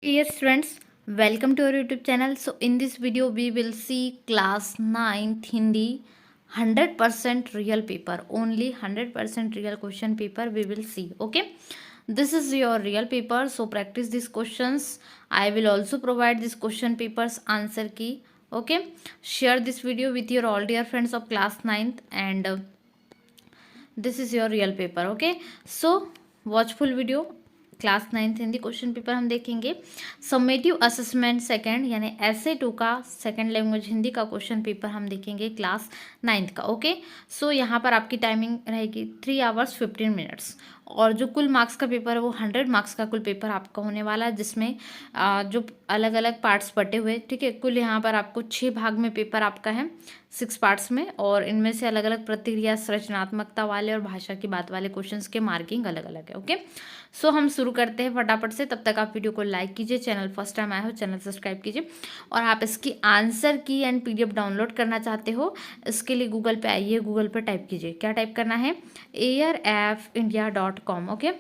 Yes, friends, welcome to our YouTube channel. So, in this video, we will see class 9th Hindi 100% real paper. Only 100% real question paper we will see. Okay, this is your real paper. So, practice these questions. I will also provide this question papers answer key. Okay, share this video with your all dear friends of class 9th, and this is your real paper. Okay, so watch full video. Class 9th Hindi question paper हम देखेंगे। Summative assessment second यानी SA2 का second language Hindi का question paper हम देखेंगे class 9th का। Okay, सो यहाँ पर आपकी टाइमिंग रहेगी 3 आवर्स 15 मिनट्स, और जो कुल मार्क्स का पेपर है वो 100 मार्क्स का कुल पेपर आपका होने वाला है, जिसमें जो अलग अलग पार्ट्स बटे हुए, ठीक है। कुल यहाँ पर आपको 6 भाग में पेपर आपका है, 6 पार्ट्स में, और इनमें से अलग अलग प्रतिक्रिया, संरचनात्मकता वाले और भाषा की बात वाले क्वेश्चंस के मार्किंग अलग अलग है। ओके, सो हम शुरू करते हैं फटाफट से। तब तक आप वीडियो को लाइक कीजिए, चैनल फर्स्ट टाइम आए हो चैनल सब्सक्राइब कीजिए, और आप इसकी आंसर की एंड PDF डाउनलोड करना चाहते हो, इसके लिए गूगल पे आइए, गूगल पे टाइप कीजिए। क्या टाइप करना है? airfindia.com। ओके,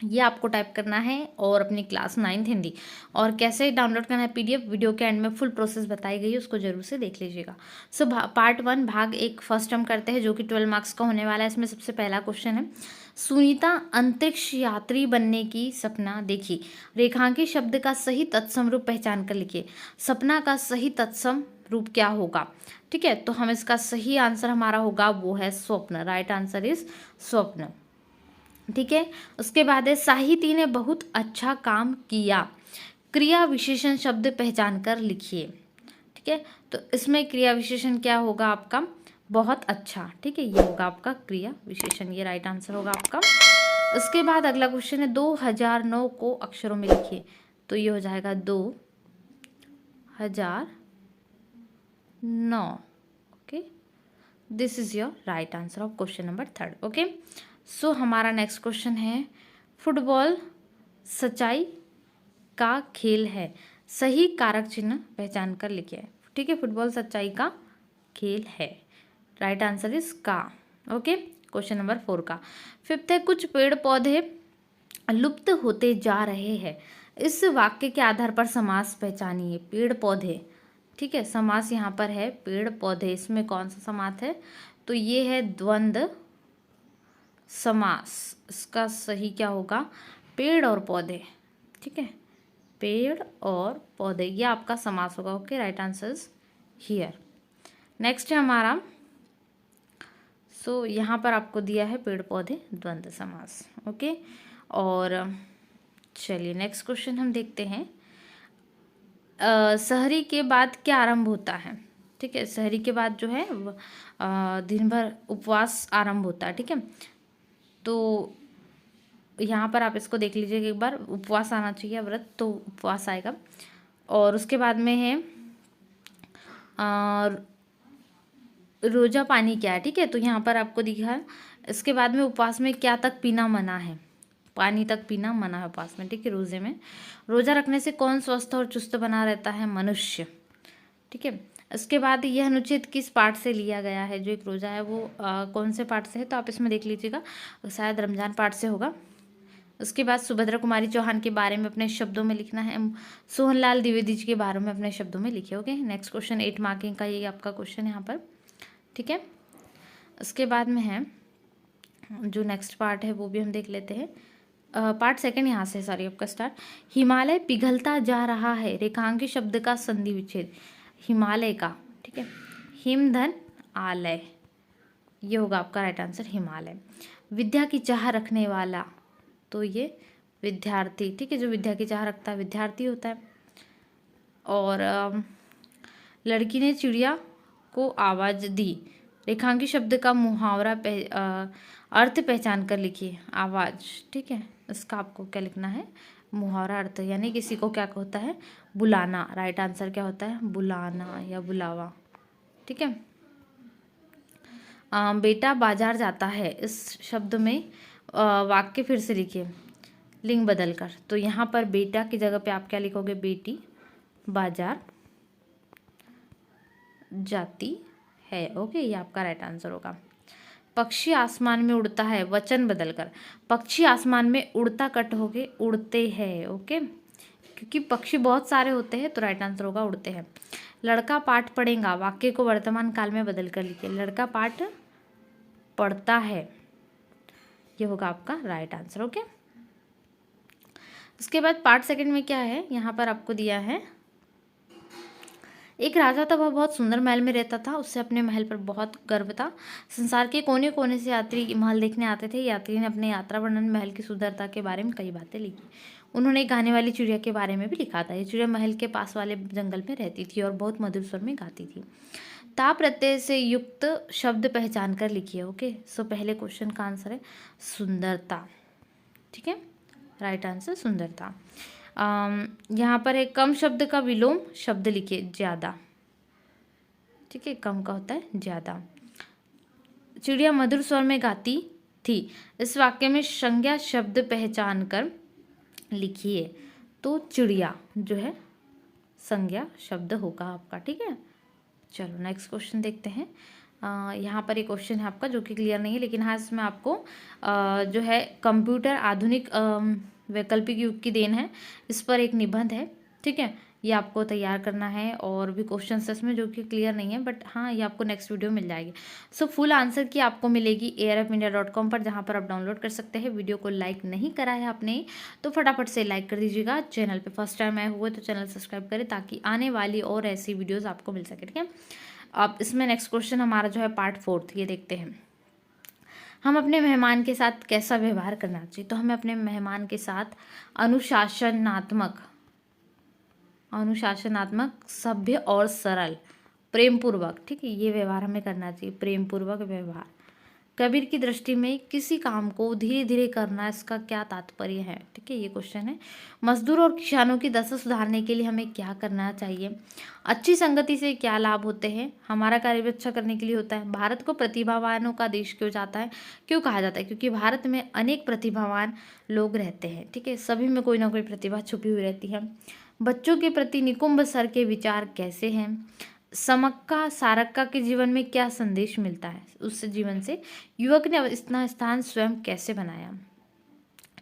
ये आपको टाइप करना है, और अपनी क्लास 9th हिंदी, और कैसे डाउनलोड करना है PDF, वीडियो के एंड में फुल प्रोसेस बताई गई है, उसको जरूर से देख लीजिएगा। सो पार्ट 1 भाग 1 फर्स्ट हम करते हैं, जो कि 12 मार्क्स का होने वाला है। इसमें सबसे पहला क्वेश्चन है, सुनीता अंतरिक्ष यात्री बनने की सपना देखी, रेखांकित शब्द का सही तत्सम रूप पहचान कर लिखिए। सपना का सही तत्सम रूप क्या होगा? ठीक है, तो हम इसका सही आंसर हमारा होगा वो है स्वप्न। राइट आंसर इज स्वप्न। ठीक है, उसके बाद है साहिती ने बहुत अच्छा काम किया, क्रिया विशेषण शब्द पहचान कर लिखिए। ठीक है, तो इसमें क्रिया विशेषण क्या होगा आपका? बहुत अच्छा। ठीक है, ये होगा आपका क्रिया विशेषण, ये राइट आंसर होगा आपका। उसके बाद अगला क्वेश्चन है 2009 को अक्षरों में लिखिए, तो ये हो जाएगा 2009। Okay, this is your right answer of question number 3। Okay, so हमारा नेक्स्ट क्वेश्चन है, फुटबॉल सच्चाई का खेल है, सही कारक चिन्ह पहचान कर लिखिए। ठीक है, फुटबॉल सच्चाई का खेल है, राइट आंसर इज का। ओके, क्वेश्चन नंबर 4 का 5th है, कुछ पेड़ पौधे लुप्त होते जा रहे हैं, इस वाक्य के आधार पर समास पहचानिए। पेड़ पौधे, ठीक है, समास यहाँ पर है पेड़ पौधे, इसमें कौन सा समास है? तो ये है द्वंद्व समास। इसका सही क्या होगा? पेड़ और पौधे। ठीक है, पेड़ और पौधे, ये आपका समास होगा। Okay, right answer is here. Next है हमारा, सो यहाँ पर आपको दिया है पेड़ पौधे द्वंद्व समास। ओके, और चलिए नेक्स्ट क्वेश्चन हम देखते हैं, शहरी के बाद क्या आरंभ होता है? ठीक है, शहरी के बाद जो है दिन भर उपवास आरंभ होता है। ठीक है, तो यहाँ पर आप इसको देख लीजिए एक बार, उपवास आना चाहिए, व्रत, तो उपवास आएगा। और उसके बाद में है रोजा पानी क्या है? ठीक है, तो यहाँ पर आपको दिखा है। इसके बाद में उपवास में क्या तक पीना मना है? पानी तक पीना मना है उपवास में। ठीक है, रोजे में रोजा रखने से कौन स्वस्थ और चुस्त बना रहता है? मनुष्य। ठीक है, इसके बाद यह अनुच्छेद किस पाठ से लिया गया है? जो एक रोजा है वो कौन से पाठ से है? तो आप इसमें देख लीजिएगा, शायद रमजान पाठ से होगा। उसके बाद सुभद्रा कुमारी चौहान के बारे में अपने शब्दों में लिखना है, सोहनलाल द्विवेदी जी के बारे में अपने शब्दों में लिखे। ओके, नेक्स्ट क्वेश्चन 8 मार्किंग का ये आपका क्वेश्चन यहाँ पर। ठीक है, उसके बाद में है जो नेक्स्ट पार्ट है वो भी हम देख लेते हैं। पार्ट 2 यहाँ से, सॉरी, आपका स्टार्ट। हिमालय पिघलता जा रहा है, रेखांकित शब्द का संधि विच्छेद। हिमालय का, ठीक है, हिमधन आलय, ये होगा आपका राइट आंसर, हिमालय। विद्या की चाह रखने वाला, तो ये विद्यार्थी। ठीक है, जो विद्या की चाह रखता है विद्यार्थी होता है। और लड़की ने चिड़िया को आवाज़ दी, रेखांकित शब्द का मुहावरा अर्थ पहचान कर लिखिए। आवाज़, ठीक है, इसका आपको क्या लिखना है? मुहावरा अर्थ, यानी किसी को क्या होता है? बुलाना। राइट आंसर क्या होता है? बुलाना या बुलावा। ठीक है, बेटा बाजार जाता है, इस शब्द में वाक्य फिर से लिखिए लिंग बदल कर। तो यहाँ पर बेटा की जगह पे आप क्या लिखोगे? बेटी बाजार जाती है। ओके, ये आपका राइट आंसर होगा। पक्षी आसमान में उड़ता है, वचन बदलकर पक्षी आसमान में उड़ता कट होके उड़ते हैं। ओके, क्योंकि पक्षी बहुत सारे होते हैं तो राइट आंसर होगा उड़ते हैं। लड़का पाठ पढ़ेगा, वाक्य को वर्तमान काल में बदल कर लिखिए। लड़का पाठ पढ़ता है, ये होगा आपका राइट आंसर। ओके, उसके बाद पार्ट सेकंड में क्या है, यहाँ पर आपको दिया है, एक राजा था, वह बहुत सुंदर महल में रहता था, उससे अपने महल पर बहुत गर्व था। संसार के कोने कोने से यात्री महल देखने आते थे। यात्री ने अपने यात्रा वर्णन महल की सुंदरता के बारे में कई बातें लिखी। उन्होंने एक गाने वाली चिड़िया के बारे में भी लिखा था। ये चिड़िया महल के पास वाले जंगल में रहती थी और बहुत मधुर स्वर में गाती थी। ता प्रत्यय से युक्त शब्द पहचान कर लिखिए। ओके, सो पहले क्वेश्चन का आंसर है सुंदरता। ठीक है, राइट आंसर सुंदरता। यहाँ पर एक कम शब्द का विलोम शब्द लिखिए, ज्यादा। ठीक है, कम का होता है ज्यादा। चिड़िया मधुर स्वर में गाती थी, इस वाक्य में संज्ञा शब्द पहचान कर लिखिए। तो चिड़िया जो है संज्ञा शब्द होगा आपका। ठीक है, चलो नेक्स्ट क्वेश्चन देखते हैं। यहाँ पर एक क्वेश्चन है आपका जो कि क्लियर नहीं है, लेकिन हाँ इसमें आपको जो है कंप्यूटर आधुनिक वैकल्पिक युग की देन है, इस पर एक निबंध है। ठीक है, ये आपको तैयार करना है और भी क्वेश्चन है इसमें जो कि क्लियर नहीं है, बट हाँ ये आपको नेक्स्ट वीडियो मिल जाएगी। सो फुल आंसर की आपको मिलेगी arfindia.com पर, जहाँ पर आप डाउनलोड कर सकते हैं। वीडियो को लाइक नहीं करा है आपने तो फटाफट से लाइक कर दीजिएगा। चैनल पे फर्स्ट टाइम आए हुए तो चैनल सब्सक्राइब करें ताकि आने वाली और ऐसी वीडियोज़ आपको मिल सके। ठीक है, अब इसमें नेक्स्ट क्वेश्चन हमारा जो है पार्ट 4, ये देखते हैं। हम अपने मेहमान के साथ कैसा व्यवहार करना चाहिए। तो हमें अपने मेहमान के साथ अनुशासनात्मक, सभ्य और सरल, प्रेम पूर्वक, ठीक है, ये व्यवहार हमें करना चाहिए, प्रेम पूर्वक व्यवहार। कबीर की दृष्टि में किसी काम को धीरे धीरे करना, इसका क्या तात्पर्य है। ठीक है, ये क्वेश्चन है। मजदूर और किसानों की दशा सुधारने के लिए हमें क्या करना चाहिए। अच्छी संगति से क्या लाभ होते हैं। हमारा कार्य भी अच्छा करने के लिए होता है। भारत को प्रतिभावानों का देश क्यों कहा जाता है, क्योंकि भारत में अनेक प्रतिभावान लोग रहते हैं। ठीक है, सभी में कोई ना कोई प्रतिभा छुपी हुई रहती है। बच्चों के प्रति निकुंभ सर के विचार कैसे हैं। समक्का सारक्का के जीवन में क्या संदेश मिलता है, उस जीवन से युवक ने इतना स्थान स्वयं कैसे बनाया।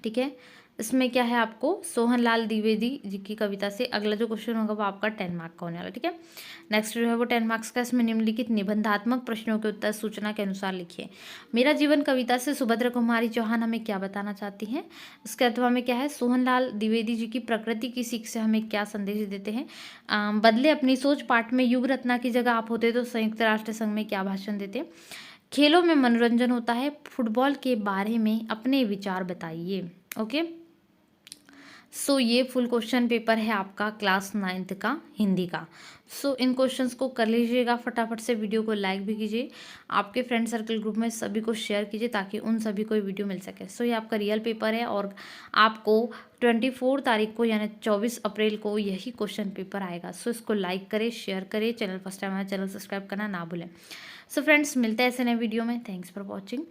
ठीक है, इसमें क्या है आपको सोहनलाल द्विवेदी जी की कविता से अगला जो क्वेश्चन होगा वो आपका 10 मार्क का होने वाला। ठीक है, नेक्स्ट जो है वो 10 मार्क्स का। इसमें निम्नलिखित निबंधात्मक प्रश्नों के उत्तर सूचना के अनुसार लिखिए। मेरा जीवन कविता से सुभद्रा कुमारी चौहान हमें क्या बताना चाहती हैं। इसके अथवा में क्या है, सोहनलाल द्विवेदी जी की प्रकृति की सीख से हमें क्या संदेश देते हैं। बदले अपनी सोच पाठ में युग रत्ना की जगह आप होते तो संयुक्त राष्ट्र संघ में क्या भाषण देते। खेलों में मनोरंजन होता है, फुटबॉल के बारे में अपने विचार बताइए। ओके, सो ये फुल क्वेश्चन पेपर है आपका क्लास 9th का हिंदी का। सो इन क्वेश्चंस को कर लीजिएगा फटाफट से। वीडियो को लाइक भी कीजिए, आपके फ्रेंड सर्कल ग्रुप में सभी को शेयर कीजिए ताकि उन सभी को वीडियो मिल सके। सो ये आपका रियल पेपर है और आपको 24 तारीख को यानी 24 अप्रैल को यही क्वेश्चन पेपर आएगा। सो इसको लाइक करें, शेयर करें। चैनल फर्स्ट टाइम आया, चैनल सब्सक्राइब करना ना भूलें। सो फ्रेंड्स, मिलते हैं ऐसे नए वीडियो में। Thanks for watching.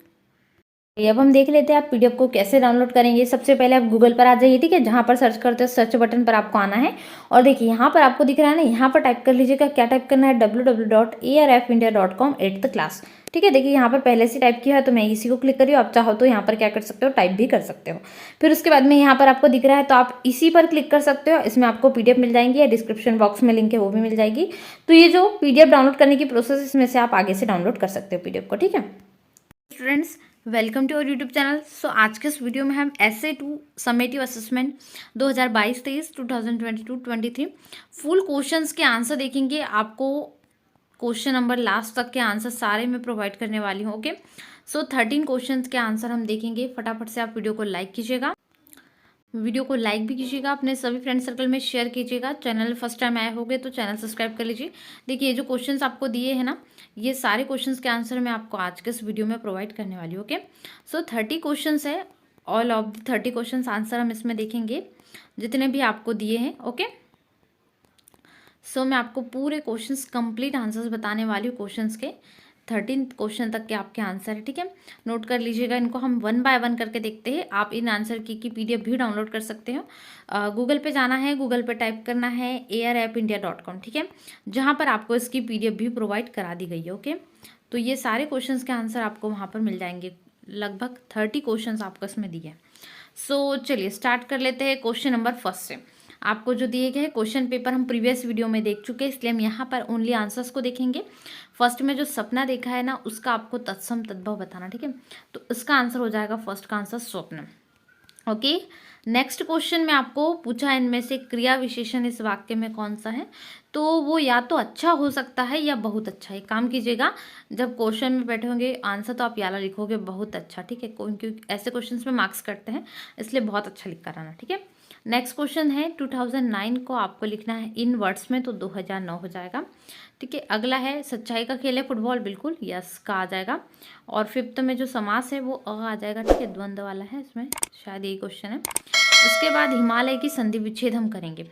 अब हम देख लेते हैं आप पीडीएफ को कैसे डाउनलोड करेंगे। सबसे पहले आप गूगल पर आ जाइए। ठीक है, जहाँ पर सर्च करते हो सर्च बटन पर आपको आना है और देखिए यहाँ पर आपको दिख रहा है ना, यहाँ पर टाइप कर लीजिएगा। क्या टाइप करना है, www.arfindia.com 8th क्लास। ठीक है, देखिए यहाँ पर पहले से टाइप किया है तो मैं इसी को क्लिक करी हूँ। आप चाहो तो यहाँ पर क्या कर सकते हो, टाइप भी कर सकते हो। फिर उसके बाद में यहाँ पर आपको दिख रहा है तो आप इसी पर क्लिक कर सकते हो। इसमें आपको पीडीएफ मिल जाएंगी या डिस्क्रिप्शन बॉक्स में लिंक है वो भी मिल जाएगी। तो ये जो पीडीएफ डाउनलोड करने की प्रोसेस, इसमें से आप आगे से डाउनलोड कर सकते हो पीडीएफ को। ठीक है students, welcome to our YouTube channel. So आज के इस वीडियो में हम SA2 summative assessment 2022-23 2022-23 full questions के आंसर देखेंगे। आपको क्वेश्चन नंबर लास्ट तक के आंसर सारे मैं प्रोवाइड करने वाली हूँ। ओके, सो 13 क्वेश्चंस के आंसर हम देखेंगे। फटाफट से आप वीडियो को लाइक कीजिएगा, वीडियो को लाइक भी कीजिएगा, अपने सभी फ्रेंड सर्कल में शेयर कीजिएगा। चैनल फर्स्ट टाइम आए होंगे तो चैनल सब्सक्राइब कर लीजिए। देखिए ये जो क्वेश्चंस आपको दिए हैं ना, ये सारे क्वेश्चंस के आंसर मैं आपको आज के इस वीडियो में प्रोवाइड करने वाली हूँ। ओके, सो 30 क्वेश्चंस है। All of the 30 questions answer हम इसमें देखेंगे जितने भी आपको दिए हैं। ओके, सो मैं आपको पूरे क्वेश्चंस कंप्लीट आंसर्स बताने वाली हूँ। क्वेश्चंस के 13 क्वेश्चन तक के आपके आंसर है। ठीक है, नोट कर लीजिएगा। इनको हम 1 बाय 1 करके देखते हैं। आप इन आंसर की पीडीएफ भी डाउनलोड कर सकते हो। गूगल पे जाना है, गूगल पे टाइप करना है arfindia.com। ठीक है, जहाँ पर आपको इसकी पीडीएफ भी प्रोवाइड करा दी गई है। ओके, तो ये सारे क्वेश्चंस के आंसर आपको वहाँ पर मिल जाएंगे। लगभग 30 क्वेश्चन आपको इसमें दिए हैं। सो चलिए स्टार्ट कर लेते हैं क्वेश्चन नंबर फर्स्ट से। आपको जो दिए गए क्वेश्चन पेपर हम प्रीवियस वीडियो में देख चुके हैं, इसलिए हम यहाँ पर ओनली आंसर्स को देखेंगे। फर्स्ट में जो सपना देखा है ना, उसका आपको तत्सम तद्भव बताना, ठीक है। तो इसका आंसर हो जाएगा फर्स्ट का आंसर स्वप्न। ओके, नेक्स्ट क्वेश्चन में आपको पूछा इनमें से क्रिया विशेषण इस वाक्य में कौन सा है, तो वो या तो अच्छा हो सकता है या बहुत अच्छा। एक काम कीजिएगा, जब क्वेश्चन में बैठे होंगे आंसर तो आप याला लिखोगे बहुत अच्छा, ठीक है, क्योंकि ऐसे क्वेश्चंस में मार्क्स कटते हैं, इसलिए बहुत अच्छा लिख कर आना, ठीक है। नेक्स्ट क्वेश्चन है 2009 को आपको लिखना है इन वर्ड्स में, तो 2009 हो जाएगा, ठीक है। अगला है सच्चाई का खेल है फुटबॉल, बिल्कुल यस का आ जाएगा। और फिफ्थ में जो समास है वो आ जाएगा, ठीक है, द्वंद्व वाला है, इसमें शायद यही क्वेश्चन है। उसके बाद हिमालय की संधि विच्छेद हम करेंगे,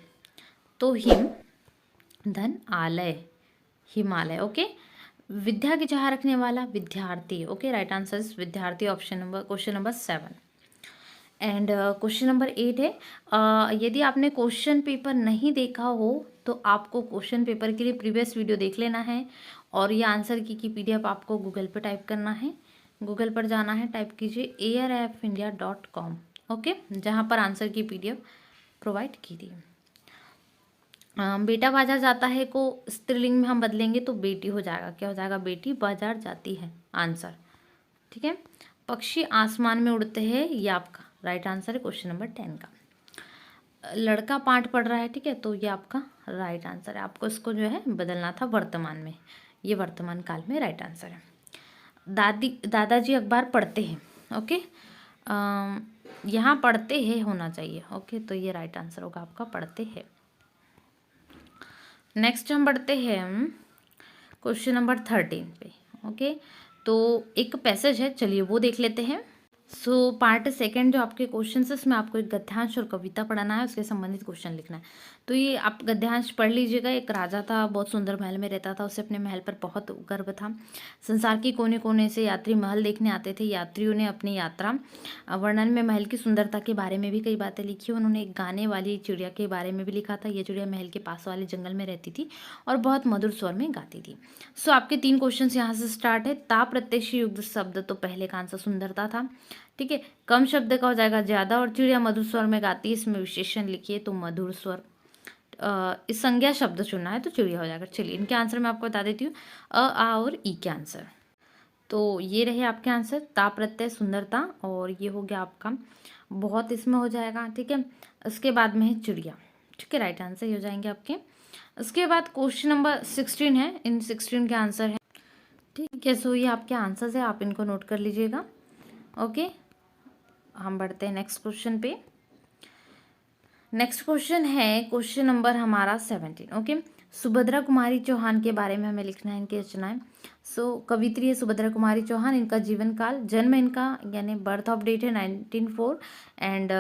तो हिम धन आलय, हिमालय, ओके। विद्या की चाह रखने वाला विद्यार्थी, ओके, राइट आंसर इज विद्यार्थी, option number, question number 7। And question number 8 है, यदि आपने क्वेश्चन पेपर नहीं देखा हो तो आपको क्वेश्चन पेपर के लिए प्रीवियस वीडियो देख लेना है, और ये आंसर की पीडीएफ आपको गूगल पर टाइप करना है, गूगल पर जाना है, टाइप कीजिए airfindia.com, ओके, जहाँ पर आंसर की पीडीएफ प्रोवाइड की थी। बेटा बाजार जाता है को स्त्रीलिंग में हम बदलेंगे तो बेटी हो जाएगा, क्या हो जाएगा, बेटी बाजार जाती है, आंसर, ठीक है। पक्षी आसमान में उड़ते हैं, ये आपका राइट आंसर है, क्वेश्चन नंबर 10 का। लड़का पाठ पढ़ रहा है, ठीक है, तो ये आपका राइट आंसर है। आपको इसको जो है बदलना था वर्तमान में, ये वर्तमान काल में राइट आंसर है। दादाजी अखबार पढ़ते हैं, ओके, यहाँ पढ़ते हैं होना चाहिए, ओके, तो ये राइट आंसर होगा आपका पढ़ते हैं। नेक्स्ट हम बढ़ते हैं क्वेश्चन नंबर 13 पे, ओके। तो एक पैसेज है, चलिए वो देख लेते हैं। सो पार्ट सेकंड जो आपके क्वेश्चन है, उसमें आपको एक गद्यांश और कविता पढ़ाना है, उसके संबंधित क्वेश्चन लिखना है। तो ये आप गद्यांश पढ़ लीजिएगा। एक राजा था, बहुत सुंदर महल में रहता था, उसे अपने महल पर बहुत गर्व था। संसार के कोने कोने से यात्री महल देखने आते थे। यात्रियों ने अपनी यात्रा वर्णन में महल की सुंदरता के बारे में भी कई बातें लिखी। उन्होंने एक गाने वाली चिड़िया के बारे में भी लिखा था। ये चिड़िया महल के पास वाले जंगल में रहती थी और बहुत मधुर स्वर में गाती थी। सो आपके 3 क्वेश्चन यहाँ से स्टार्ट है। ता प्रत्यय युक्त शब्द, तो पहले का आंसर सुंदरता था, ठीक है। कम शब्द का हो जाएगा ज्यादा, और चिड़िया मधुर स्वर में गाती है, इसमें विशेषण लिखिए, तो मधुर स्वर। इस संज्ञा शब्द चुनना है तो चिड़िया हो जाएगा। चलिए इनके आंसर मैं आपको बता देती हूँ, अ, आ और ई के आंसर। तो ये रहे आपके आंसर, ता प्रत्यय सुंदरता, और ये हो गया आपका बहुत, इसमें हो जाएगा, ठीक है। उसके बाद में है चिड़िया, ठीक है, राइट आंसर हो जाएंगे आपके। उसके बाद क्वेश्चन नंबर 16 है, इन 16 के आंसर है, ठीक है। सो ये आपके आंसर्स है, आप इनको नोट कर लीजिएगा, ओके। हम बढ़ते हैं नेक्स्ट क्वेश्चन पे। नेक्स्ट क्वेश्चन है क्वेश्चन नंबर हमारा 17, ओके। सुभद्रा कुमारी चौहान के बारे में हमें लिखना है, इनकी रचनाएं। सो कवित्री है सुभद्रा कुमारी चौहान। इनका जीवन काल, जन्म इनका यानी बर्थ ऑफ डेट है 1904, एंड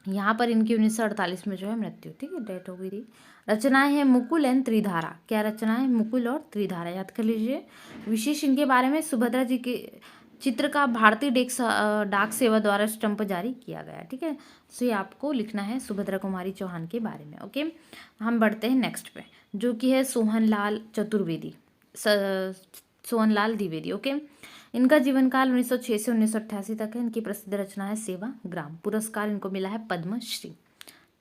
यहाँ पर इनकी 1948 में जो है मृत्यु, ठीक है, डेथ हो गई थी। रचनाएं हैं मुकुल एंड त्रिधारा। क्या रचनाएं, मुकुल और त्रिधारा, याद कर लीजिए। विशेष इनके बारे में, सुभद्रा जी के चित्र का भारतीय डाक सेवा द्वारा स्टंप जारी किया गया, ठीक है। सो ये आपको लिखना है सुभद्रा कुमारी चौहान के बारे में, ओके। हम बढ़ते हैं नेक्स्ट पे, जो कि है सोहनलाल चतुर्वेदी, सोहनलाल द्विवेदी, ओके। इनका जीवन काल 1906 से 1988 तक है। इनकी प्रसिद्ध रचना है सेवा ग्राम। पुरस्कार इनको मिला है पद्मश्री,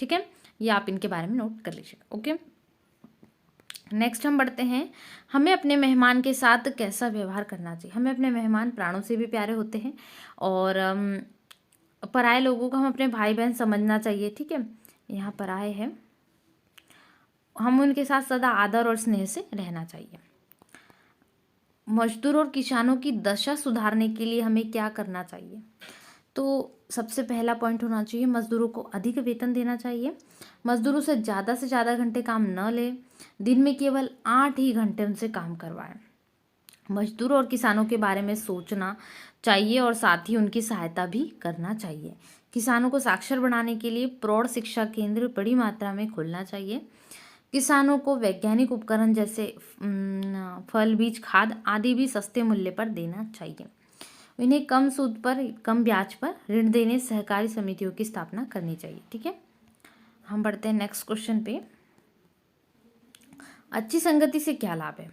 ठीक है। ये आप इनके बारे में नोट कर लीजिएगा, ओके। नेक्स्ट हम बढ़ते हैं, हमें अपने मेहमान के साथ कैसा व्यवहार करना चाहिए। हमें अपने मेहमान प्राणों से भी प्यारे होते हैं, और पराये लोगों को हम अपने भाई बहन समझना चाहिए, ठीक है। यहाँ पराये है, हम उनके साथ सदा आदर और स्नेह से रहना चाहिए। मजदूर और किसानों की दशा सुधारने के लिए हमें क्या करना चाहिए, तो सबसे पहला पॉइंट होना चाहिए, मजदूरों को अधिक वेतन देना चाहिए। मजदूरों से ज़्यादा घंटे काम न ले, दिन में केवल 8 ही घंटे उनसे काम करवाएं। मजदूरों और किसानों के बारे में सोचना चाहिए, और साथ ही उनकी सहायता भी करना चाहिए। किसानों को साक्षर बनाने के लिए प्रौढ़ शिक्षा केंद्र बड़ी मात्रा में खोलना चाहिए। किसानों को वैज्ञानिक उपकरण जैसे फल, बीज, खाद आदि भी सस्ते मूल्य पर देना चाहिए। इन्हें कम सूद पर, कम ब्याज पर ऋण देने सहकारी समितियों की स्थापना करनी चाहिए, ठीक है। हम बढ़ते हैं नेक्स्ट क्वेश्चन पे, अच्छी संगति से क्या लाभ है।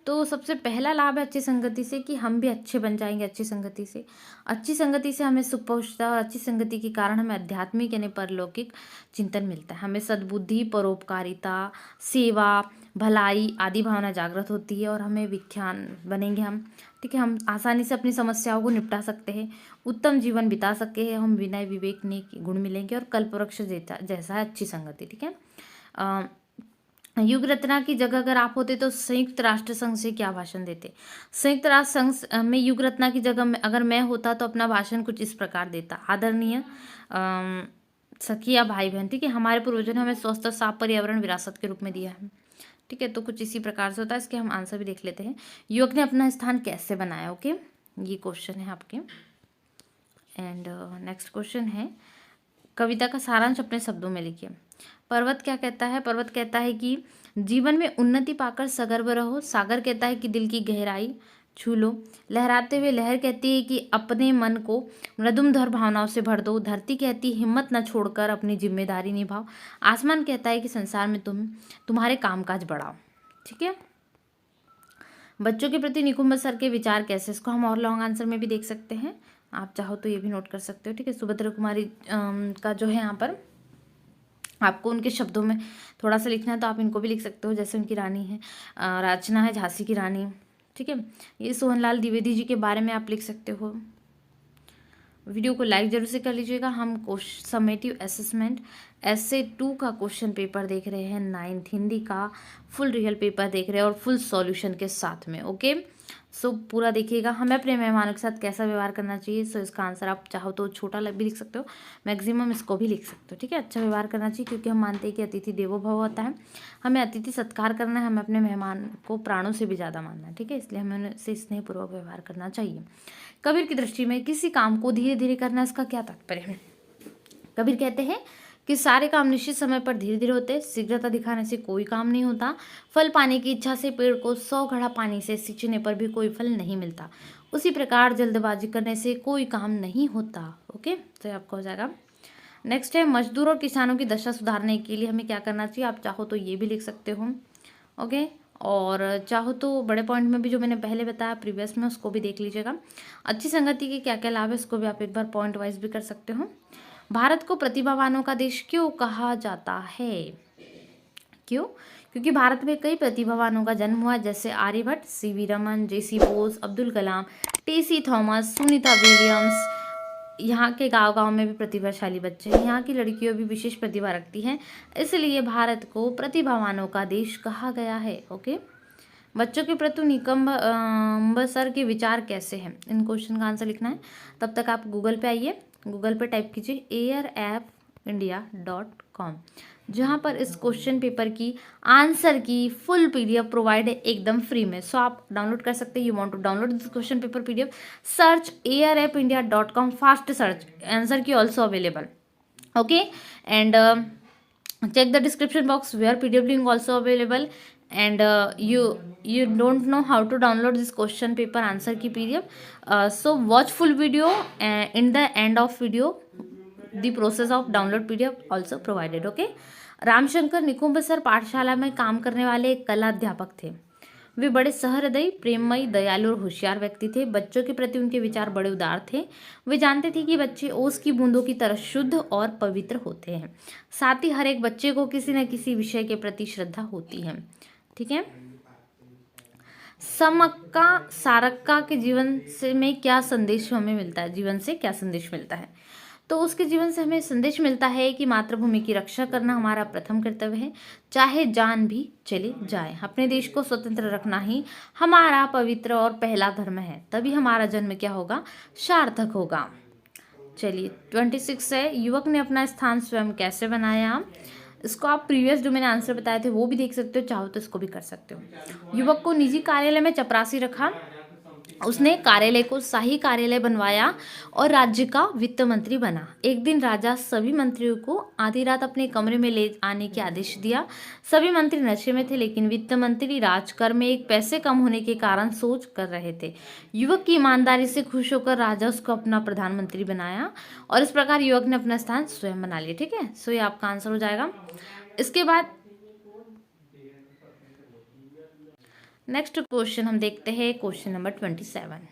तो सबसे पहला लाभ है अच्छी संगति से कि हम भी अच्छे बन जाएंगे अच्छी संगति से। अच्छी संगति से हमें सुख पहुँचता है और अच्छी संगति के कारण हमें आध्यात्मिक यानी परलौकिक चिंतन मिलता है। हमें सद्बुद्धि, परोपकारिता, सेवा, भलाई आदि भावना जागृत होती है और हमें विख्यान बनेंगे हम। ठीक है, हम आसानी से अपनी समस्याओं को निपटा सकते हैं, उत्तम जीवन बिता सकते हैं, हम विनय विवेक नेक गुण मिलेंगे और कल्पवृक्ष जैसा है अच्छी संगति। ठीक है, युग रत्ना की जगह अगर आप होते तो संयुक्त राष्ट्र संघ से क्या भाषण देते? संयुक्त राष्ट्र संघ में युग रत्ना की जगह में अगर मैं होता तो अपना भाषण कुछ इस प्रकार देता। आदरणीय सखिया भाई बहन, ठीक है, हमारे पूर्वजों ने हमें स्वस्थ और साफ पर्यावरण विरासत के रूप में दिया है। ठीक है, तो कुछ इसी प्रकार से होता है। इसके हम आंसर भी देख लेते हैं। युवक ने अपना स्थान कैसे बनाया? ओके, ये क्वेश्चन है आपके। एंड नेक्स्ट क्वेश्चन है, कविता का सारांश अपने शब्दों में लिखिए। पर्वत क्या कहता है? पर्वत कहता है कि जीवन में उन्नति पाकर सगर्व रहो। सागर कहता है कि दिल की गहराई छू लो। लहराते हुए लहर कहती है कि अपने मन को मृदुमधुर भावनाओं से भर दो। धरती कहती है हिम्मत न छोड़कर अपनी जिम्मेदारी निभाओ। आसमान कहता है कि संसार में तुम्हारे कामकाज बढ़ाओ। ठीक है, बच्चों के प्रति निकुंभ सर के विचार कैसे? इसको हम और लॉन्ग आंसर में भी देख सकते हैं, आप चाहो तो ये भी नोट कर सकते हो। ठीक है, सुभद्रा कुमारी का जो है यहाँ पर आपको उनके शब्दों में थोड़ा सा लिखना है तो आप इनको भी लिख सकते हो। जैसे उनकी रानी है रचना है झांसी की रानी। ठीक है, ये सोहनलाल द्विवेदी जी के बारे में आप लिख सकते हो। वीडियो को लाइक जरूर से कर लीजिएगा। हम समेटिव असेसमेंट essay 2 का क्वेश्चन पेपर देख रहे हैं, 9th हिंदी का फुल रियल पेपर देख रहे हैं और फुल सॉल्यूशन के साथ में। ओके, सो पूरा देखिएगा। हमें अपने मेहमानों के साथ कैसा व्यवहार करना चाहिए, सो इसका आंसर आप चाहो तो छोटा भी लिख सकते हो, मैक्सिमम इसको भी लिख सकते हो। ठीक है, अच्छा व्यवहार करना चाहिए क्योंकि हम मानते हैं कि अतिथि देवो भव होता है। हमें अतिथि सत्कार करना है, हमें अपने मेहमान को प्राणों से भी ज़्यादा मानना है। ठीक है, इसलिए हमें उनसे स्नेहपूर्वक व्यवहार करना चाहिए। कबीर की दृष्टि में किसी काम को धीरे धीरे करना, इसका क्या तात्पर्य है? कबीर कहते हैं कि सारे काम निश्चित समय पर धीरे धीरे होते, शीघ्रता दिखाने से कोई काम नहीं होता। फल पाने की इच्छा से पेड़ को 100 घड़ा पानी से सींचने पर भी कोई फल नहीं मिलता। उसी प्रकार जल्दबाजी करने से कोई काम नहीं होता। ओके, तो आपको हो जाएगा। नेक्स्ट है, मजदूर और किसानों की दशा सुधारने के लिए हमें क्या करना चाहिए? आप चाहो तो ये भी लिख सकते हो। ओके, और चाहो तो बड़े पॉइंट में भी जो मैंने पहले बताया प्रीवियस में उसको भी देख लीजिएगा। अच्छी संगति के क्या क्या लाभ है इसको भी आप एक बार पॉइंट वाइज भी कर सकते हो। भारत को प्रतिभावानों का देश क्यों कहा जाता है? क्यों? क्योंकि भारत में कई प्रतिभावानों का जन्म हुआ, जैसे आर्यभट्ट, सीवी रमन, जेसी बोस, अब्दुल कलाम, टेसी थॉमस, सुनीता विलियम्स। यहाँ के गांव गांव में भी प्रतिभाशाली बच्चे हैं। यहाँ की लड़कियों भी विशेष प्रतिभा रखती हैं, इसलिए भारत को प्रतिभावानों का देश कहा गया है। ओके, बच्चों के प्रति निकुंभ सर के विचार कैसे हैं? इन क्वेश्चन का आंसर लिखना है। तब तक आप गूगल पे आइए, गूगल पे टाइप कीजिए airindia.com, जहाँ पर इस क्वेश्चन पेपर की आंसर की फुल पीडीएफ प्रोवाइड है एकदम फ्री में। सो आप डाउनलोड कर सकते हैं। You want to download this question paper PDF, search airindia.com, fast search, answer key also available. Okay, and check the description box where PDF link also available, and you don't know how to download this question paper answer की PDF, so watch full video, in the end of video the process of download PDF also provided. Okay, Ramshankar Nikumbh sir पाठशाला में काम करने वाले एक कला अध्यापक थे। वे बड़े सहृदयी, प्रेममयी, दयालु और होशियार व्यक्ति थे। बच्चों के प्रति उनके विचार बड़े उदार थे। वे जानते थे कि बच्चे ओस की बूंदों की तरह शुद्ध और पवित्र होते हैं। साथ ही हर एक बच्चे को किसी न किसी विषय के प्रति श्रद्धा होती है। ठीक है, समक्का सारक्का के जीवन से में क्या संदेश हमें मिलता है? जीवन से क्या संदेश मिलता है? तो उसके जीवन से हमें संदेश मिलता है कि मातृभूमि की रक्षा करना हमारा प्रथम कर्तव्य है, चाहे जान भी चली जाए। अपने देश को स्वतंत्र रखना ही हमारा पवित्र और पहला धर्म है, तभी हमारा जन्म क्या होगा? सार्थक होगा। चलिए 26 है, युवक ने अपना स्थान स्वयं कैसे बनाया? इसको आप प्रीवियस जो मैंने आंसर बताए थे वो भी देख सकते हो, चाहो तो इसको भी कर सकते हो। युवक को निजी कार्यालय में चपरासी रखा, उसने कार्यालय को शाही कार्यालय बनवाया और राज्य का वित्त मंत्री बना। एक दिन राजा सभी मंत्रियों को आधी रात अपने कमरे में ले आने के आदेश दिया। सभी मंत्री नशे में थे, लेकिन वित्त मंत्री राजकर में एक पैसे कम होने के कारण सोच कर रहे थे। युवक की ईमानदारी से खुश होकर राजा उसको अपना प्रधानमंत्री बनाया और इस प्रकार युवक ने अपना स्थान स्वयं बना लिया। ठीक है, सो ये आपका आंसर हो जाएगा। इसके बाद नेक्स्ट क्वेश्चन हम देखते हैं, क्वेश्चन नंबर 27।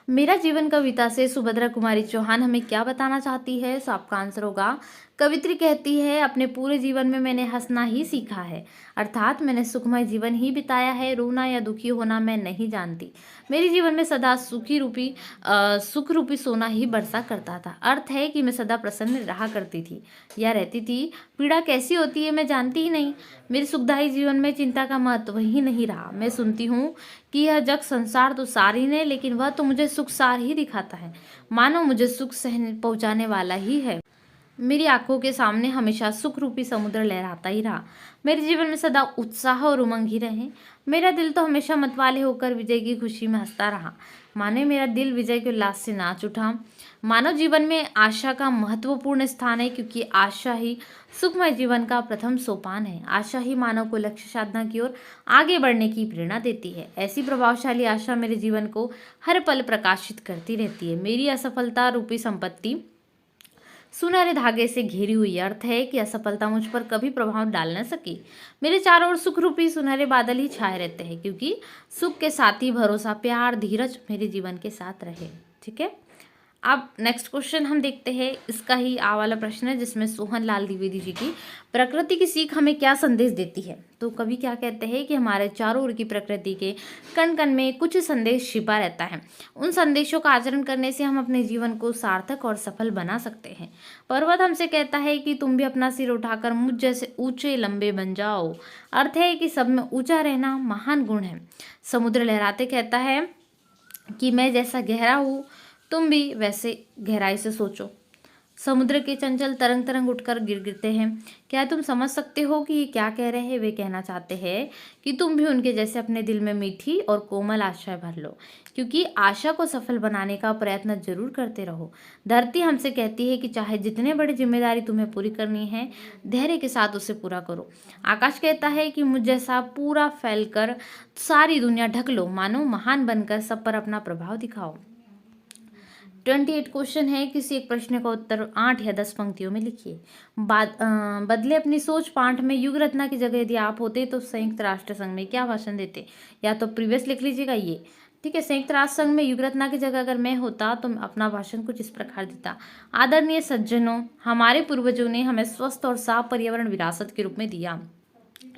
मेरा जीवन कविता से सुभद्रा कुमारी चौहान हमें क्या बताना चाहती है? सो आपका आंसर होगा, कवित्री कहती है, अपने पूरे जीवन में मैंने हंसना ही सीखा है, अर्थात मैंने सुखमय जीवन ही बिताया है, रोना या दुखी होना मैं नहीं जानती। मेरे जीवन में सदा सुख रूपी सोना ही बरसा करता था। अर्थ है कि मैं सदा प्रसन्न रहा करती थी या रहती थी। पीड़ा कैसी होती है मैं जानती ही नहीं। मेरे सुखदायी जीवन में चिंता का महत्व ही नहीं रहा। मैं सुनती हूँ कि यह जग संसार तो सार ही नहीं, लेकिन वह तो मुझे सुख सार ही दिखाता है, मानो मुझे सुख सहने पहुँचाने वाला ही है। मेरी आंखों के सामने हमेशा सुख रूपी समुद्र लहराता ही रहा। मेरे जीवन में सदा उत्साह और उमंग ही रहे। मेरा दिल तो हमेशा मतवाले होकर विजय की खुशी में हंसता रहा। माने मेरा दिल विजय के उल्लास से नाच उठा। मानव जीवन में आशा का महत्वपूर्ण स्थान है, क्योंकि आशा ही सुखमय जीवन का प्रथम सोपान है। आशा ही मानव को लक्ष्य साधना की ओर आगे बढ़ने की प्रेरणा देती है। ऐसी प्रभावशाली आशा मेरे जीवन को हर पल प्रकाशित करती रहती है। मेरी असफलता रूपी संपत्ति सुनहरे धागे से घिरी हुई। अर्थ है कि असफलता मुझ पर कभी प्रभाव डाल न सकी। मेरे चारों ओर सुख रूपी सुनहरे बादल ही छाए रहते हैं, क्योंकि सुख के साथ ही भरोसा, प्यार, धीरज मेरे जीवन के साथ रहे। ठीक है, अब नेक्स्ट क्वेश्चन हम देखते हैं। इसका ही आ वाला प्रश्न है, जिसमें सोहन लाल द्विवेदी जी की प्रकृति की सीख हमें क्या संदेश देती है? तो कवि क्या कहते हैं कि हमारे चारों ओर की प्रकृति के कण कण में कुछ संदेश छिपा रहता है। उन संदेशों का आचरण करने से हम अपने जीवन को सार्थक और सफल बना सकते हैं। पर्वत हमसे कहता है कि तुम भी अपना सिर उठाकर मुझ जैसे ऊंचे लंबे बन जाओ। अर्थ है कि सब में ऊंचा रहना महान गुण है। समुद्र लहराते कहता है कि मैं जैसा गहरा हूँ, तुम भी वैसे गहराई से सोचो। समुद्र के चंचल तरंग तरंग उठकर गिरते हैं। क्या तुम समझ सकते हो कि ये क्या कह रहे हैं? वे कहना चाहते हैं कि तुम भी उनके जैसे अपने दिल में मीठी और कोमल आशाएं भर लो, क्योंकि आशा को सफल बनाने का प्रयत्न जरूर करते रहो। धरती हमसे कहती है कि चाहे जितने बड़ी जिम्मेदारी तुम्हें पूरी करनी है, धैर्य के साथ उसे पूरा करो। आकाश कहता है कि मुझ जैसा पूरा फैलकर सारी दुनिया ढक लो, मानो महान बनकर सब पर अपना प्रभाव दिखाओ। 28 क्वेश्चन है। किसी एक प्रश्न का उत्तर 8 या 10 पंक्तियों में लिखिए। बदले अपनी सोच पाठ में युग रत्ना की जगह यदि आप होते तो संयुक्त राष्ट्र संघ में क्या भाषण देते? या तो प्रीवियस लिख लीजिएगा ये, ठीक है। संयुक्त राष्ट्र संघ में युग रत्ना की जगह अगर मैं होता तो अपना भाषण कुछ इस प्रकार देता। आदरणीय सज्जनों, हमारे पूर्वजों ने हमें स्वस्थ और साफ पर्यावरण विरासत के रूप में दिया,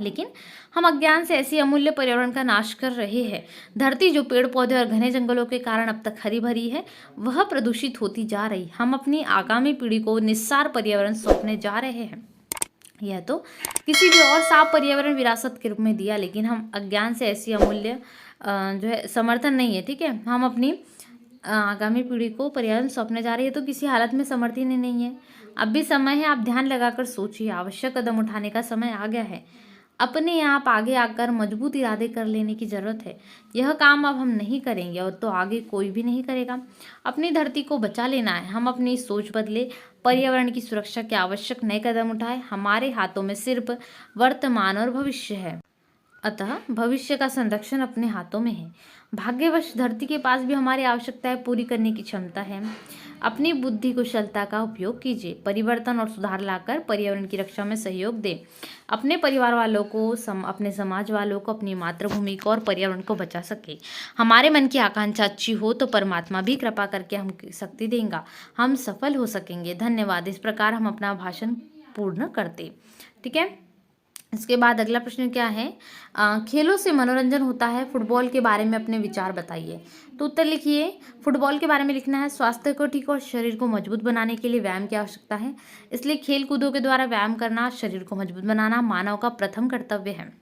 लेकिन हम अज्ञान से ऐसी अमूल्य पर्यावरण का नाश कर रहे हैं। धरती जो पेड़ पौधे और घने जंगलों के कारण अब तक हरी भरी है, वह प्रदूषित होती जा रही। हम अपनी आगामी पीढ़ी को निस्सार पर्यावरण सौंपने जा रहे हैं। यह तो किसी भी और साफ पर्यावरण विरासत के रूप में दिया, लेकिन हम अज्ञान से ऐसी अमूल्य जो है समर्थन नहीं है, ठीक है। हम अपनी आगामी पीढ़ी को पर्यावरण सौंपने जा रही है, तो किसी हालत में समर्थन ही नहीं है। अब भी समय है, आप ध्यान लगाकर सोचिए। आवश्यक कदम उठाने का समय आ गया है। अपने आप आगे आकर मजबूत इरादे कर लेने की ज़रूरत है। यह काम अब हम नहीं करेंगे और तो आगे कोई भी नहीं करेगा। अपनी धरती को बचा लेना है। हम अपनी सोच बदले, पर्यावरण की सुरक्षा के आवश्यक नए कदम उठाए। हमारे हाथों में सिर्फ वर्तमान और भविष्य है, अतः भविष्य का संरक्षण अपने हाथों में है। भाग्यवश धरती के पास भी हमारी आवश्यकताएं पूरी करने की क्षमता है। अपनी बुद्धि कुशलता का उपयोग कीजिए। परिवर्तन और सुधार लाकर पर्यावरण की रक्षा में सहयोग दें। अपने परिवार वालों को, अपने समाज वालों को, अपनी मातृभूमि को और पर्यावरण को बचा सके। हमारे मन की आकांक्षा अच्छी हो तो परमात्मा भी कृपा करके हम शक्ति देगा, हम सफल हो सकेंगे। धन्यवाद। इस प्रकार हम अपना भाषण पूर्ण करते, ठीक है। इसके बाद अगला प्रश्न क्या है? खेलों से मनोरंजन होता है, फुटबॉल के बारे में अपने विचार बताइए। तो उत्तर लिखिए। फुटबॉल के बारे में लिखना है, स्वास्थ्य को ठीक और शरीर को मजबूत बनाने के लिए व्यायाम की आवश्यकता है, इसलिए खेल कूदों के द्वारा व्यायाम करना, शरीर को मजबूत बनाना मानव का प्रथम कर्तव्य है।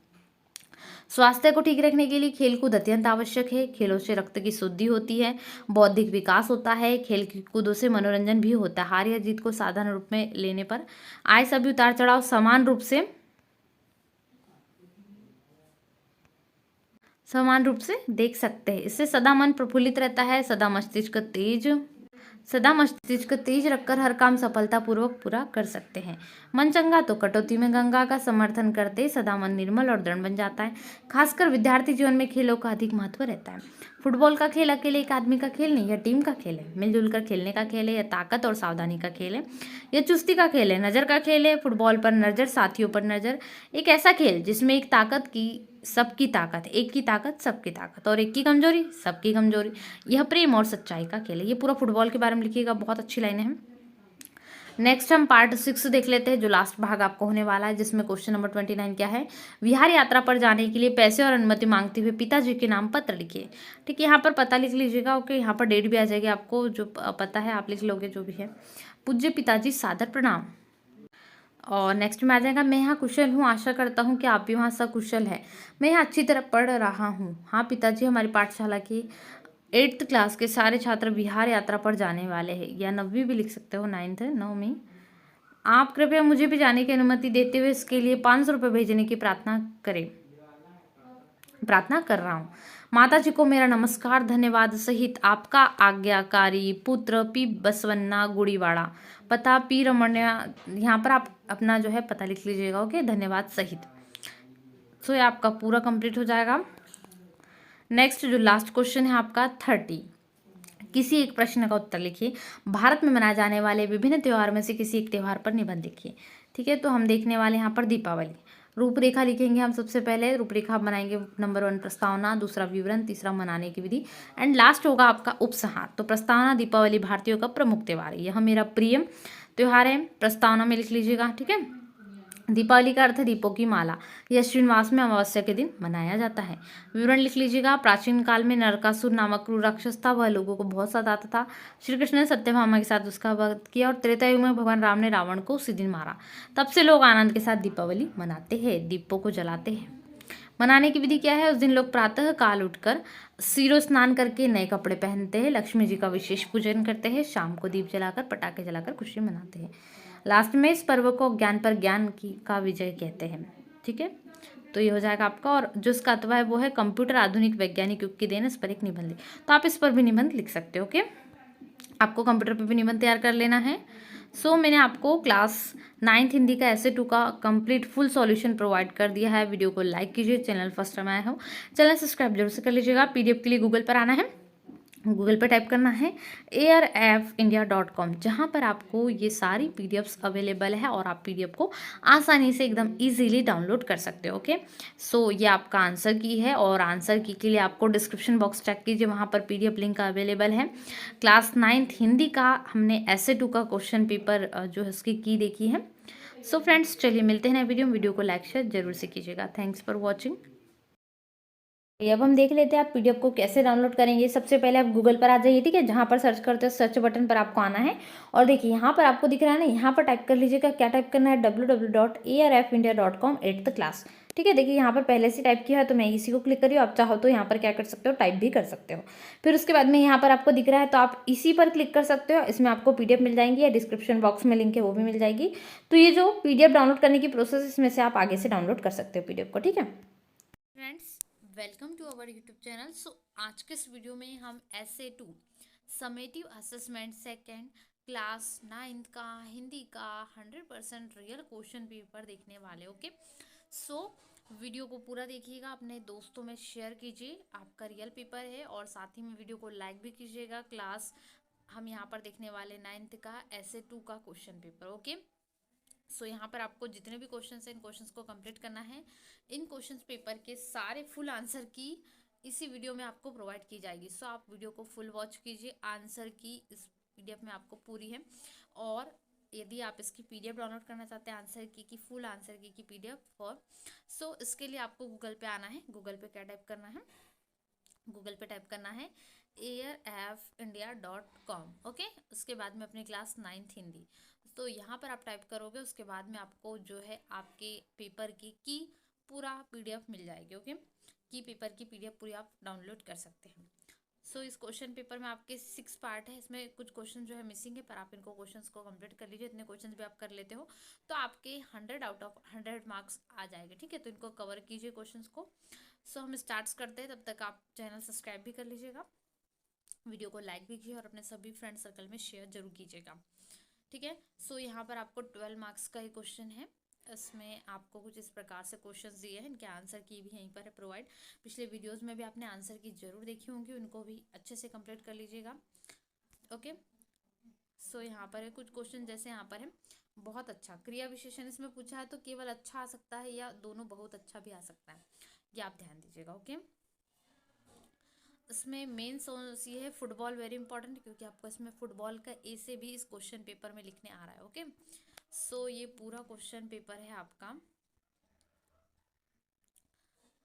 स्वास्थ्य को ठीक रखने के लिए खेलकूद अत्यंत आवश्यक है। खेलों से रक्त की शुद्धि होती है, बौद्धिक विकास होता है। खेल कूदों से मनोरंजन भी होता है। हार या जीत को साधारण रूप में लेने पर आए सभी उतार चढ़ाव समान रूप से देख सकते हैं। इससे सदा मन प्रफुल्लित रहता है, सदा मस्तिष्क तेज रखकर हर काम सफलतापूर्वक पूरा कर सकते हैं। मन चंगा तो कटौती में गंगा का समर्थन करते सदा मन निर्मल और दृढ़ बन जाता है। खासकर विद्यार्थी जीवन में खेलों का अधिक महत्व रहता है। फुटबॉल का खेल अकेले एक आदमी का खेल नहीं, यह टीम का खेल है, मिलजुल कर खेलने का खेल है, यह ताकत और सावधानी का खेल है, यह चुस्ती का खेल है, नज़र का खेल है, फुटबॉल पर नज़र, साथियों पर नज़र, एक ऐसा खेल जिसमें एक ताकत की सबकी ताकत, एक की ताकत सबकी ताकत और एक की कमजोरी सबकी कमजोरी, यह प्रेम और सच्चाई का खेल है। ये पूरा फुटबॉल के बारे में लिखिएगा, बहुत अच्छी लाइनें हैं। नेक्स्ट हम पार्ट 6 देख लेते हैं, जो लास्ट भाग आपको होने वाला है, जिसमें क्वेश्चन नंबर 29 क्या है, विहार यात्रा पर जाने के लिए पैसे और अनुमति मांगते हुए पिताजी के नाम पत्र लिखिए। ठीक है, यहाँ पर पता लिख लीजिएगा। ओके, यहाँ पर डेट भी आ जाएगी, आपको जो पता है आप लिख लोगे जो भी है। पूज्य पिताजी सादर प्रणाम। और नेक्स्ट में आ जाएगा, मैं यहाँ कुशल हूँ, आशा करता हूँ कि आप भी वहाँ सकुशल है। मैं यहाँ अच्छी तरह पढ़ रहा हूँ। हाँ पिताजी, हमारी पाठशाला की 8th क्लास के सारे छात्र बिहार यात्रा पर जाने वाले हैं, या 9वीं भी लिख सकते हो, 9th 9वीं। आप कृपया मुझे भी जाने की अनुमति देते हुए इसके लिए 500 रुपये भेजने की प्रार्थना कर रहा हूँ। माता जी को मेरा नमस्कार, धन्यवाद सहित आपका आज्ञाकारी पुत्र पी बसवन्ना गुड़ीवाड़ा, पता पी रमण्या। यहाँ पर आप अपना जो है पता लिख लीजिएगा। ओके, धन्यवाद सहित। सो ये आपका पूरा कंप्लीट हो जाएगा। नेक्स्ट जो लास्ट क्वेश्चन है आपका 30, किसी एक प्रश्न का उत्तर लिखिए। भारत में मनाए जाने वाले विभिन्न त्योहार में से किसी एक त्योहार पर निबंध लिखिए। ठीक है, तो हम देखने वाले यहाँ पर दीपावली। रूपरेखा लिखेंगे हम सबसे पहले। रूपरेखा बनाएंगे, नंबर 1 प्रस्तावना, दूसरा विवरण, तीसरा मनाने की विधि एंड लास्ट होगा आपका उपसंहार। तो प्रस्तावना, दीपावली भारतीयों का प्रमुख त्योहार है, यह मेरा प्रिय त्योहार है, प्रस्तावना में लिख लीजिएगा। ठीक है, दीपावली का अर्थ है दीपों की माला, यह अश्विन मास में अमावस्या के दिन मनाया जाता है। विवरण लिख लीजिएगा, प्राचीन काल में नरकासुर नामक क्रूर राक्षस था, वह लोगों को बहुत सताता था। श्री कृष्ण ने सत्यभामा के साथ उसका वध किया और त्रेता युग में भगवान राम ने रावण को उसी दिन मारा। तब से लोग आनंद के साथ दीपावली मनाते हैं, दीपों को जलाते हैं। मनाने की विधि क्या है, उस दिन लोग प्रातः काल उठकर सिरो स्नान करके नए कपड़े पहनते हैं, लक्ष्मी जी का विशेष पूजन करते हैं, शाम को दीप जलाकर पटाखे जलाकर खुशी मनाते हैं। लास्ट में इस पर्व को ज्ञान पर ज्ञान की का विजय कहते हैं। ठीक है, तो ये हो जाएगा आपका। और जो इसका अथवा है वो है कंप्यूटर आधुनिक वैज्ञानिक युग की देन, इस पर एक निबंध, तो आप इस पर भी निबंध लिख सकते हो। ओके, आपको कंप्यूटर पर भी निबंध तैयार कर लेना है। सो मैंने आपको क्लास 9th हिंदी का ऐसे 2 का कंप्लीट फुल सॉल्यूशन प्रोवाइड कर दिया है। वीडियो को लाइक कीजिए, चैनल फर्स्ट टाइम आया हो चैनल सब्सक्राइब जरूर से कर लीजिएगा। पीडीएफ के लिए गूगल पर आना है, गूगल पर टाइप करना है arfindia.com, जहाँ पर आपको ये सारी पीडीएफ्स अवेलेबल है और आप पीडीएफ को आसानी से एकदम इजीली डाउनलोड कर सकते हो। ओके, सो ये आपका आंसर की है, और आंसर की के लिए आपको डिस्क्रिप्शन बॉक्स चेक कीजिए, वहाँ पर पीडीएफ लिंक अवेलेबल है। क्लास 9th हिंदी का हमने ऐसे 2 का क्वेश्चन पेपर जो है उसकी की देखी है। सो फ्रेंड्स, चलिए मिलते हैं नए वीडियो को लाइक शेयर जरूर से कीजिएगा। Thanks for watching. अब हम देख लेते हैं आप पीडीएफ को कैसे डाउनलोड करेंगे। सबसे पहले आप गूगल पर आ जाइए। ठीक है, जहाँ पर सर्च करते हो सर्च बटन पर आपको आना है, और देखिए यहाँ पर आपको दिख रहा है ना, यहाँ पर टाइप कर लीजिएगा। क्या टाइप करना है, www.arfindia.com 8th क्लास। ठीक है, देखिए यहाँ पर पहले से टाइप किया है, तो मैं इसी को क्लिक करी हूँ। आप चाहो तो यहाँ पर क्या कर सकते हो, टाइप भी कर सकते हो। फिर उसके बाद में यहाँ पर आपको दिख रहा है, तो आप इसी पर क्लिक कर सकते हो। इसमें आपको पीडीएफ मिल जाएंगी, या डिस्क्रिप्शन बॉक्स में लिंक है वो भी मिल जाएगी। तो ये जो पीडीएफ डाउनलोड करने की प्रोसेस, इसमें से आप आगे से डाउनलोड कर सकते हो पीडीएफ को। ठीक है friends, welcome to our YouTube channel. So आज के इस वीडियो में हम ऐसे 2 summative assessment second class 9th का हिंदी का 100% रियल क्वेश्चन पेपर देखने वाले। ओके, सो वीडियो को पूरा देखिएगा, अपने दोस्तों में शेयर कीजिए, आपका रियल पेपर है, और साथ ही में वीडियो को लाइक भी कीजिएगा। क्लास हम यहाँ पर देखने वाले 9th का ऐसे 2 का क्वेश्चन पेपर। ओके, सो यहाँ पर आपको जितने भी क्वेश्चंस हैं, इन क्वेश्चंस को कंप्लीट करना है। इन क्वेश्चंस पेपर के सारे फुल आंसर की इसी वीडियो में आपको प्रोवाइड की जाएगी। सो आप वीडियो को फुल वॉच कीजिए, आंसर की इस पीडीएफ में आपको पूरी है। और यदि आप इसकी पीडीएफ डाउनलोड करना चाहते हैं, आंसर की फुल आंसर की पीडीएफ फॉर, सो इसके लिए आपको गूगल पे आना है। गूगल पे क्या टाइप करना है, गूगल पे टाइप करना है arfindia.com। ओके, उसके बाद में अपनी क्लास 9th हिंदी, तो यहाँ पर आप टाइप करोगे, उसके बाद में आपको जो है आपके पेपर की पूरा पीडीएफ मिल जाएगी। ओके, की पेपर की पीडीएफ पूरी आप डाउनलोड कर सकते हैं। सो इस क्वेश्चन पेपर में आपके 6 पार्ट है, इसमें कुछ क्वेश्चन जो है मिसिंग है, पर आप इनको क्वेश्चंस को कंप्लीट कर लीजिए। इतने क्वेश्चंस भी आप कर लेते हो तो आपके 100 आउट ऑफ 100 मार्क्स आ जाएंगे। ठीक है, तो इनको कवर कीजिए क्वेश्चंस को। सो हम स्टार्ट करते हैं, तब तक आप चैनल सब्सक्राइब भी कर लीजिएगा, वीडियो को लाइक भी कीजिए, और अपने सभी फ्रेंड सर्कल में शेयर जरूर कीजिएगा। ठीक है, सो यहाँ पर आपको 12 मार्क्स का ही क्वेश्चन है, इसमें आपको कुछ इस प्रकार से क्वेश्चंस दिए हैं, इनके आंसर की भी यहीं पर है प्रोवाइड। पिछले वीडियोस में भी आपने आंसर की जरूर देखी होंगी, उनको भी अच्छे से कंप्लीट कर लीजिएगा। ओके, सो यहाँ पर है कुछ क्वेश्चन, जैसे यहाँ पर है बहुत अच्छा, क्रिया विशेषण इसमें पूछा है तो केवल अच्छा आ सकता है या दोनों बहुत अच्छा भी आ सकता है, ये आप ध्यान दीजिएगा। ओके, इसमें मेन सोर्स ये है फुटबॉल, वेरी इंपॉर्टेंट, क्योंकि आपको इसमें फुटबॉल का ए से भी इस क्वेश्चन पेपर में लिखने आ रहा है। ओके, सो ये पूरा क्वेश्चन पेपर है आपका,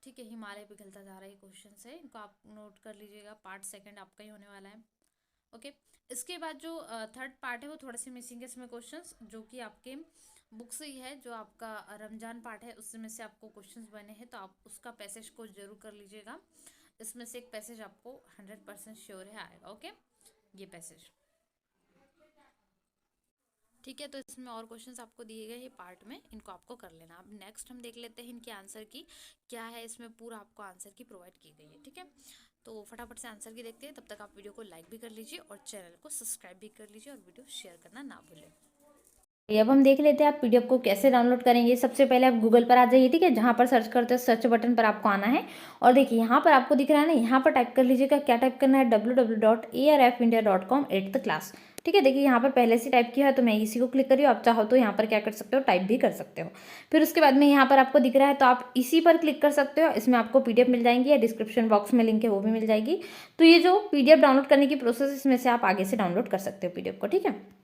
ठीक है। हिमालय पिघलता जा रहा है क्वेश्चन है, इनको आप नोट कर लीजिएगा, पार्ट सेकंड आपका ही होने वाला है। ओके, इसके बाद जो थर्ड पार्ट है वो थोड़े से मिसिंग है इसमें क्वेश्चंस, जो कि आपके बुक से ही है, जो आपका रमजान पार्ट है उसमें से आपको क्वेश्चंस बने हैं, तो आप उसका पैसेज को जरूर कर लीजिएगा। इसमें से एक पैसेज आपको 100% श्योर है आएगा। ओके, ये पैसेज, ठीक है। तो इसमें और क्वेश्चंस आपको दिए गए हैं पार्ट में, इनको आपको कर लेना। अब नेक्स्ट हम देख लेते हैं इनके आंसर की क्या है, इसमें पूरा आपको आंसर की प्रोवाइड की गई है, ठीक है। तो फटाफट से आंसर की देखते हैं, तब तक आप वीडियो को लाइक भी कर लीजिए और चैनल को सब्सक्राइब भी कर लीजिए और वीडियो शेयर करना ना भूलें। अब हम देख लेते हैं आप पीडीएफ को कैसे डाउनलोड करेंगे। सबसे पहले आप गूगल पर आ जाइए, ठीक है, जहाँ पर सर्च करते हैं सर्च बटन पर आपको आना है, और देखिए यहाँ पर आपको दिख रहा है ना, यहाँ पर टाइप कर लीजिएगा, क्या टाइप करना है, www.arfindia.com 8th क्लास, ठीक है। देखिए यहाँ पर पहले से टाइप किया है, तो मैं इसी को क्लिक करी हूँ। आप चाहो तो यहाँ पर क्या कर सकते हो, टाइप भी कर सकते हो। फिर उसके बाद में यहाँ पर आपको दिख रहा है, तो आप इसी पर क्लिक कर सकते हो। इसमें आपको पीडीएफ मिल जाएंगी, या डिस्क्रिप्शन बॉक्स में लिंक है वो भी मिल जाएगी। तो ये जो पीडीएफ डाउनलोड करने की प्रोसेस, इसमें से आप आगे से डाउनलोड कर सकते हो पीडीएफ को, ठीक है।